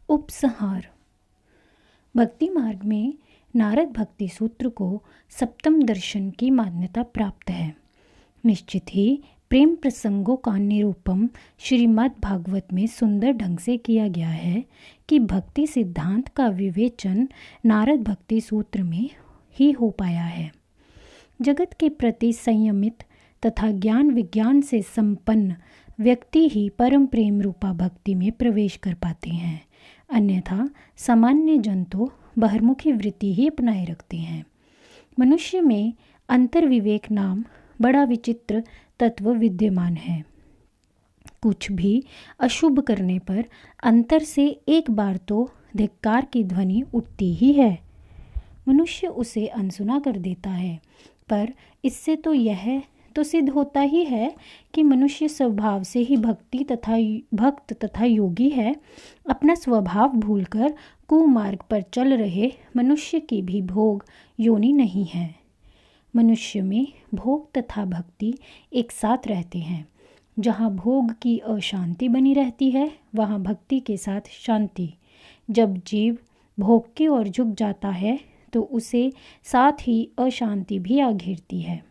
उपसंहार। भक्ति मार्ग में नारद भक्ति सूत्र को सप्तम दर्शन की मान्यता प्राप्त है। निश्चित ही प्रेम प्रसंगों का निरूपण श्रीमद् भागवत में सुंदर ढंग से किया गया है कि भक्ति सिद्धांत का विवेचन नारद भक्ति सूत्र में ही हो पाया है। जगत के प्रति संयमित तथा ज्ञान विज्ञान से संपन्न व्यक्ति ही परम प्रेम रूपा भक्ति में प्रवेश कर पाते हैं, अन्यथा सामान्य जन तो बहिर्मुखी वृत्ति ही अपनाए रखते हैं। मनुष्य में अंतर्विवेक नाम बड़ा विचित्र तत्व विद्यमान है। कुछ भी अशुभ करने पर अंतर से एक बार तो धिक्कार की ध्वनि उठती ही है। मनुष्य उसे अनसुना कर देता है, पर इससे तो यह तो सिद्ध होता ही है कि मनुष्य स्वभाव से ही भक्त तथा योगी है। अपना स्वभाव भूलकर कुमार्ग पर चल रहे मनुष्य की भी भोग योनि नहीं है। मनुष्य में भोग तथा भक्ति एक साथ रहते हैं। जहाँ भोग की अशांति बनी रहती है, वहाँ भक्ति के साथ शांति। जब जीव भोग की ओर झुक जाता है तो उसे साथ ही अशांति भी आ घेरती है।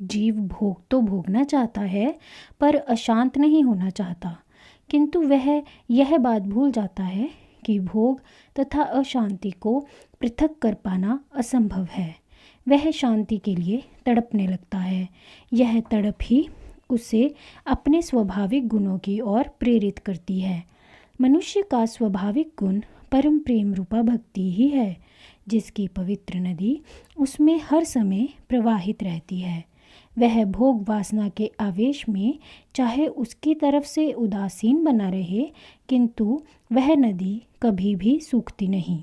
जीव भोग तो भोगना चाहता है, पर अशांत नहीं होना चाहता, किंतु वह यह बात भूल जाता है कि भोग तथा अशांति को पृथक कर पाना असंभव है। वह शांति के लिए तड़पने लगता है। यह तड़प ही उसे अपने स्वाभाविक गुणों की ओर प्रेरित करती है। मनुष्य का स्वाभाविक गुण परम प्रेम रूपा भक्ति ही है, जिसकी पवित्र नदी उसमें हर समय प्रवाहित रहती है। वह भोग वासना के आवेश में चाहे उसकी तरफ से उदासीन बना रहे, किंतु वह नदी कभी भी सूखती नहीं।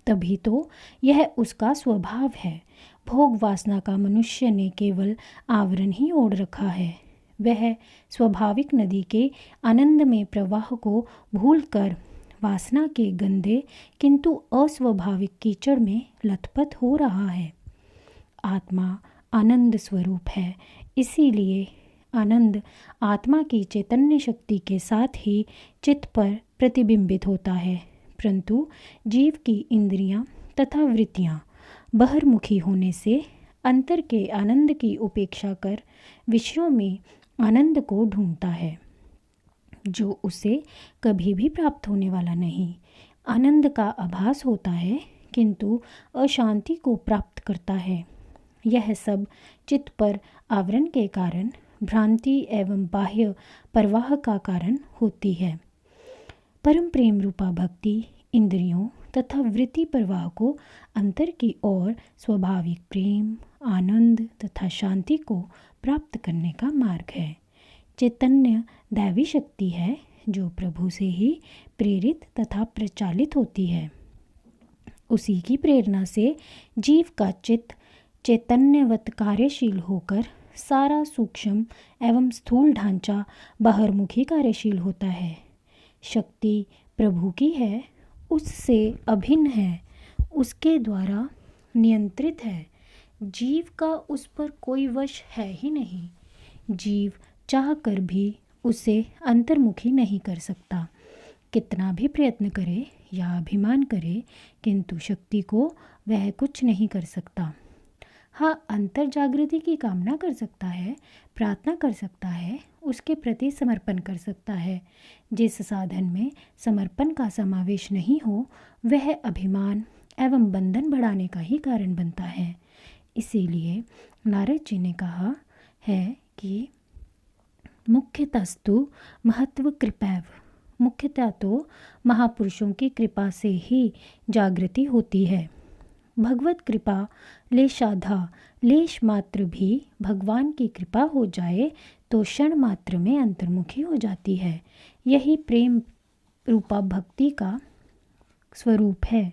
तभी तो यह उसका स्वभाव है। भोग वासना का मनुष्य ने केवल आवरण ही ओढ़ रखा है। वह स्वाभाविक नदी के आनंद में प्रवाह को भूलकर वासना के गंदे किंतु अस्वाभाविक कीचड़ में लथपथ हो रहा है। आत्मा आनंद स्वरूप है, इसीलिए आनंद आत्मा की चैतन्य शक्ति के साथ ही चित्त पर प्रतिबिंबित होता है, परंतु जीव की इंद्रियां तथा वृत्तियां बहिर्मुखी होने से अंतर के आनंद की उपेक्षा कर विषयों में आनंद को ढूंढता है, जो उसे कभी भी प्राप्त होने वाला नहीं। आनंद का आभास होता है, किंतु अशांति को प्राप्त करता है। यह सब चित्त पर आवरण के कारण भ्रांति एवं बाह्य प्रवाह का कारण होती है। परम प्रेम रूपा भक्ति इंद्रियों तथा वृत्ति प्रवाह को अंतर की ओर स्वाभाविक प्रेम, आनंद तथा शांति को प्राप्त करने का मार्ग है। चैतन्य दैवी शक्ति है, जो प्रभु से ही प्रेरित तथा प्रचालित होती है। उसी की प्रेरणा से जीव का चित्त चैतन्यवत कार्यशील होकर सारा सूक्ष्म एवं स्थूल ढांचा बहिर्मुखी कार्यशील होता है। शक्ति प्रभु की है, उससे अभिन्न है, उसके द्वारा नियंत्रित है। जीव का उस पर कोई वश है ही नहीं। जीव चाह कर भी उसे अंतर्मुखी नहीं कर सकता। कितना भी प्रयत्न करे या अभिमान करे, किंतु शक्ति को वह कुछ नहीं कर सकता। हाँ, अंतर जागृति की कामना कर सकता है, प्रार्थना कर सकता है, उसके प्रति समर्पण कर सकता है। जिस साधन में समर्पण का समावेश नहीं हो, वह अभिमान एवं बंधन बढ़ाने का ही कारण बनता है। इसीलिए नारद जी ने कहा है कि मुख्यतस्तु महत्व कृपैव, मुख्यतः तो महापुरुषों की कृपा से ही जागृति होती है। भगवत कृपा लेशाधा, लेश मात्र भी भगवान की कृपा हो जाए तो क्षण मात्र में अंतर्मुखी हो जाती है। यही प्रेम रूपा भक्ति का स्वरूप है।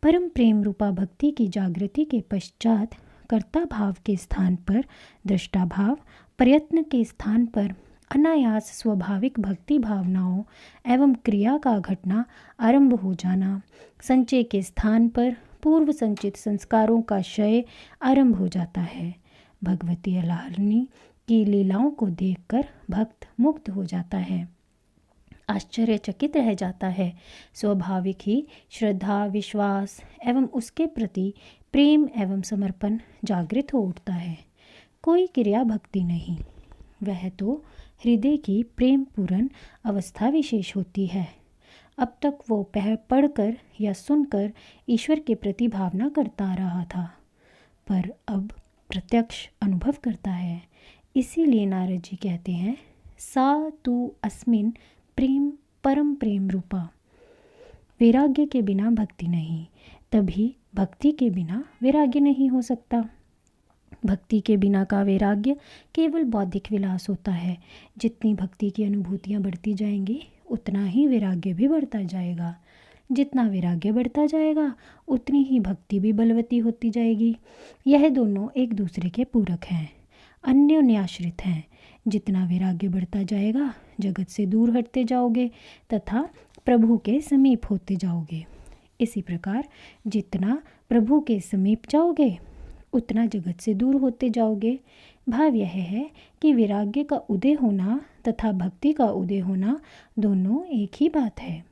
परम प्रेम रूपा भक्ति की जागृति के पश्चात कर्ता भाव के स्थान पर दृष्टा भाव, प्रयत्न के स्थान पर अनायास स्वाभाविक भक्ति भावनाओं एवं क्रिया का घटना आरंभ हो जाना, संचय के स्थान पर पूर्व संचित संस्कारों का क्षय आरंभ हो जाता है। भगवती अलाहरनी की लीलाओं को देखकर भक्त मुक्त हो जाता है। आश्चर्यचकित रह जाता है। स्वाभाविक ही श्रद्धा, विश्वास एवं उसके प्रति प्रेम एवं समर्पण जागृत हो उठता है। कोई क्रिया भक्ति नहीं, वह तो हृदय की प्रेम पूर्ण अवस्था विशेष होती है। अब तक वो पढ़कर या सुनकर ईश्वर के प्रति भावना करता आ रहा था, पर अब प्रत्यक्ष अनुभव करता है। इसीलिए नारद जी कहते हैं, सा तु अस्मिन् प्रेम परम प्रेम रूपा। वैराग्य के बिना भक्ति नहीं, तभी भक्ति के बिना वैराग्य नहीं हो सकता। भक्ति के बिना का वैराग्य केवल बौद्धिक विलास होता है। जितनी भक्ति की अनुभूतियाँ बढ़ती जाएंगी, उतना ही वैराग्य भी बढ़ता जाएगा। जितना वैराग्य बढ़ता जाएगा, उतनी ही भक्ति भी बलवती होती जाएगी। यह दोनों एक दूसरे के पूरक हैं, अन्योन्याश्रित हैं। जितना वैराग्य बढ़ता जाएगा, जगत से दूर हटते जाओगे तथा प्रभु के समीप होते जाओगे। इसी प्रकार जितना प्रभु के समीप जाओगे, उतना जगत से दूर होते जाओगे। भाव यह है कि वैराग्य का उदय होना तथा भक्ति का उदय होना दोनों एक ही बात है।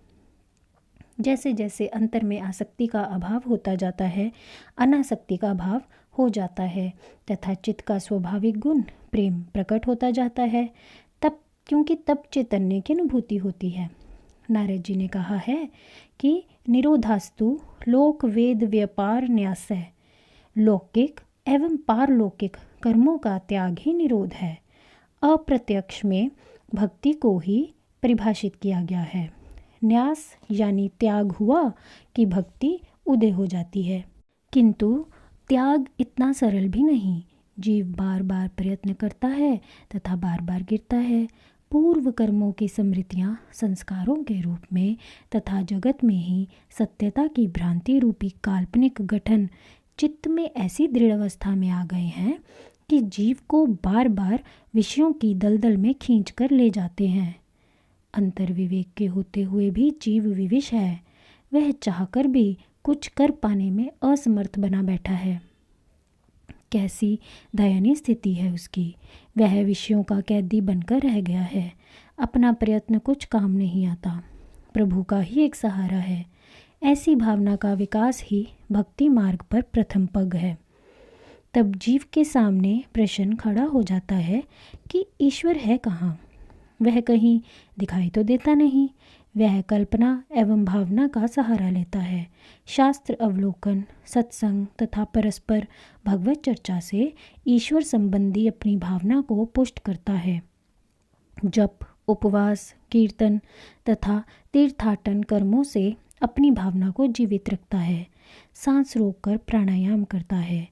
जैसे जैसे अंतर में आसक्ति का अभाव होता जाता है, अनासक्ति का भाव हो जाता है तथा चित्त का स्वाभाविक गुण प्रेम प्रकट होता जाता है। क्योंकि तब चैतन्य की अनुभूति होती है। नारद जी ने कहा है कि निरोधास्तु लोक वेद व्यापार न्यासः। लौकिक एवं पारलौकिक कर्मों का त्याग ही निरोध है। अप्रत्यक्ष में भक्ति को ही परिभाषित किया गया है। न्यास यानी त्याग हुआ कि भक्ति उदय हो जाती है। किंतु त्याग इतना सरल भी नहीं। जीव बार बार प्रयत्न करता है तथा बार बार गिरता है। पूर्व कर्मों की स्मृतियाँ संस्कारों के रूप में तथा जगत में ही सत्यता की भ्रांति रूपी काल्पनिक गठन चित्त में ऐसी दृढ़ अवस्था में आ गए हैं कि जीव को बार बार विषयों की दलदल में खींच कर ले जाते हैं। अंतर विवेक के होते हुए भी जीव विविश है। वह चाहकर भी कुछ कर पाने में असमर्थ बना बैठा है। कैसी दयनीय स्थिति है उसकी। वह विषयों का कैदी बनकर रह गया है। अपना प्रयत्न कुछ काम नहीं आता, प्रभु का ही एक सहारा है। ऐसी भावना का विकास ही भक्ति मार्ग पर प्रथम पग है। तब जीव के सामने प्रश्न खड़ा हो जाता है कि ईश्वर है कहाँ। वह कहीं दिखाई तो देता नहीं। वह कल्पना एवं भावना का सहारा लेता है। शास्त्र अवलोकन, सत्संग तथा परस्पर भगवत चर्चा से ईश्वर संबंधी अपनी भावना को पुष्ट करता है। जप, उपवास, कीर्तन तथा तीर्थाटन कर्मों से अपनी भावना को जीवित रखता है। सांस रोककर प्राणायाम करता है।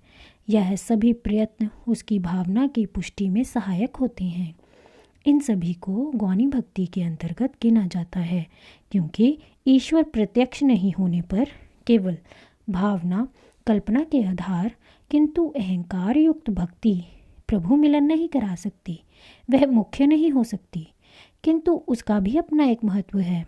यह सभी प्रयत्न उसकी भावना की पुष्टि में सहायक होते हैं। इन सभी को गौणी भक्ति के अंतर्गत गिना जाता है, क्योंकि ईश्वर प्रत्यक्ष नहीं होने पर केवल भावना, कल्पना के आधार किंतु अहंकार युक्त भक्ति प्रभु मिलन नहीं करा सकती। वह मुख्य नहीं हो सकती, किंतु उसका भी अपना एक महत्व है।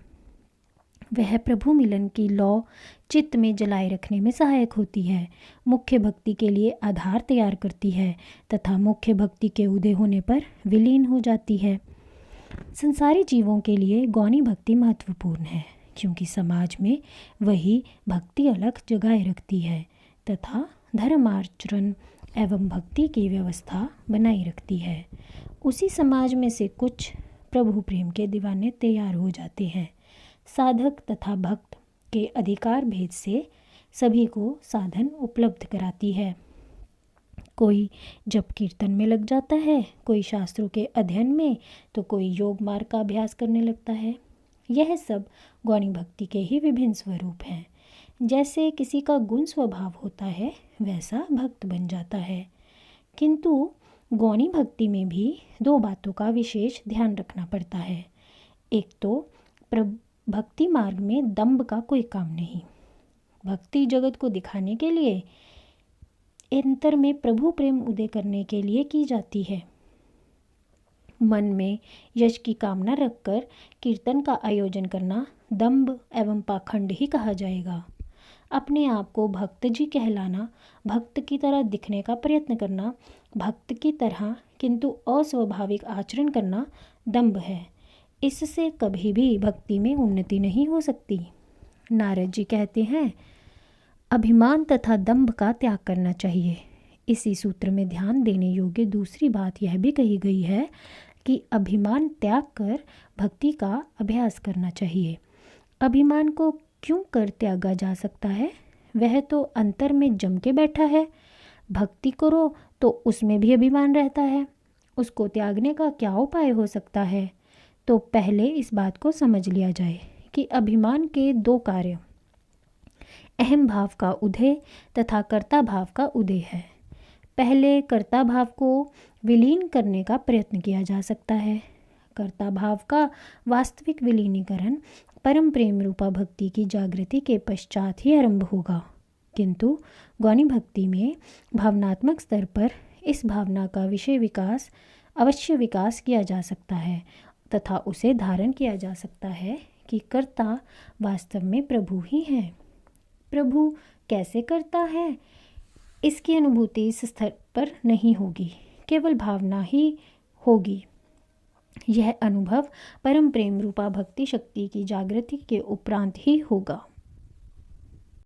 वह प्रभु मिलन की लौ चित्त में जलाए रखने में सहायक होती है, मुख्य भक्ति के लिए आधार तैयार करती है तथा मुख्य भक्ति के उदय होने पर विलीन हो जाती है। संसारी जीवों के लिए गौणी भक्ति महत्वपूर्ण है, क्योंकि समाज में वही भक्ति अलग जगह रखती है तथा धर्माचरण एवं भक्ति की व्यवस्था बनाई रखती है। उसी समाज में से कुछ प्रभु प्रेम के दीवाने तैयार हो जाते हैं। साधक तथा भक्त के अधिकार भेद से सभी को साधन उपलब्ध कराती है। कोई जप कीर्तन में लग जाता है, कोई शास्त्रों के अध्ययन में, तो कोई योग मार्ग का अभ्यास करने लगता है। यह सब गौणी भक्ति के ही विभिन्न स्वरूप हैं। जैसे किसी का गुण स्वभाव होता है, वैसा भक्त बन जाता है। किंतु गौणी भक्ति में भी दो बातों का विशेष ध्यान रखना पड़ता है। एक तो भक्ति मार्ग में दंभ का कोई काम नहीं। भक्ति जगत को दिखाने के लिए, अंतर में प्रभु प्रेम उदय करने के लिए की जाती है। मन में यश की कामना रखकर कीर्तन का आयोजन करना दंभ एवं पाखंड ही कहा जाएगा। अपने आप को भक्त जी कहलाना, भक्त की तरह दिखने का प्रयत्न करना, भक्त की तरह किंतु अस्वाभाविक आचरण करना दंभ है। इससे कभी भी भक्ति में उन्नति नहीं हो सकती। नारद जी कहते हैं, अभिमान तथा दंभ का त्याग करना चाहिए। इसी सूत्र में ध्यान देने योग्य दूसरी बात यह भी कही गई है कि अभिमान त्याग कर भक्ति का अभ्यास करना चाहिए। अभिमान को क्यों कर त्यागा जा सकता है? वह तो अंतर में जम के बैठा है। भक्ति करो तो उसमें भी अभिमान रहता है। उसको त्यागने का क्या उपाय हो सकता है? तो पहले इस बात को समझ लिया जाए कि अभिमान के दो कार्य, अहम भाव का उदय तथा कर्ता भाव का उदय है। पहले कर्ता भाव को विलीन करने का प्रयत्न किया जा सकता है। कर्ता भाव का वास्तविक विलीनीकरण परम प्रेम रूपा भक्ति की जागृति के पश्चात ही आरंभ होगा। किंतु गौणी भक्ति में भावनात्मक स्तर पर इस भावना का अवश्य विकास किया जा सकता है तथा उसे धारण किया जा सकता है कि कर्ता वास्तव में प्रभु ही है। प्रभु कैसे करता है, इसकी अनुभूति इस स्तर पर नहीं होगी, केवल भावना ही होगी। यह अनुभव परम प्रेम रूपा भक्ति शक्ति की जागृति के उपरांत ही होगा।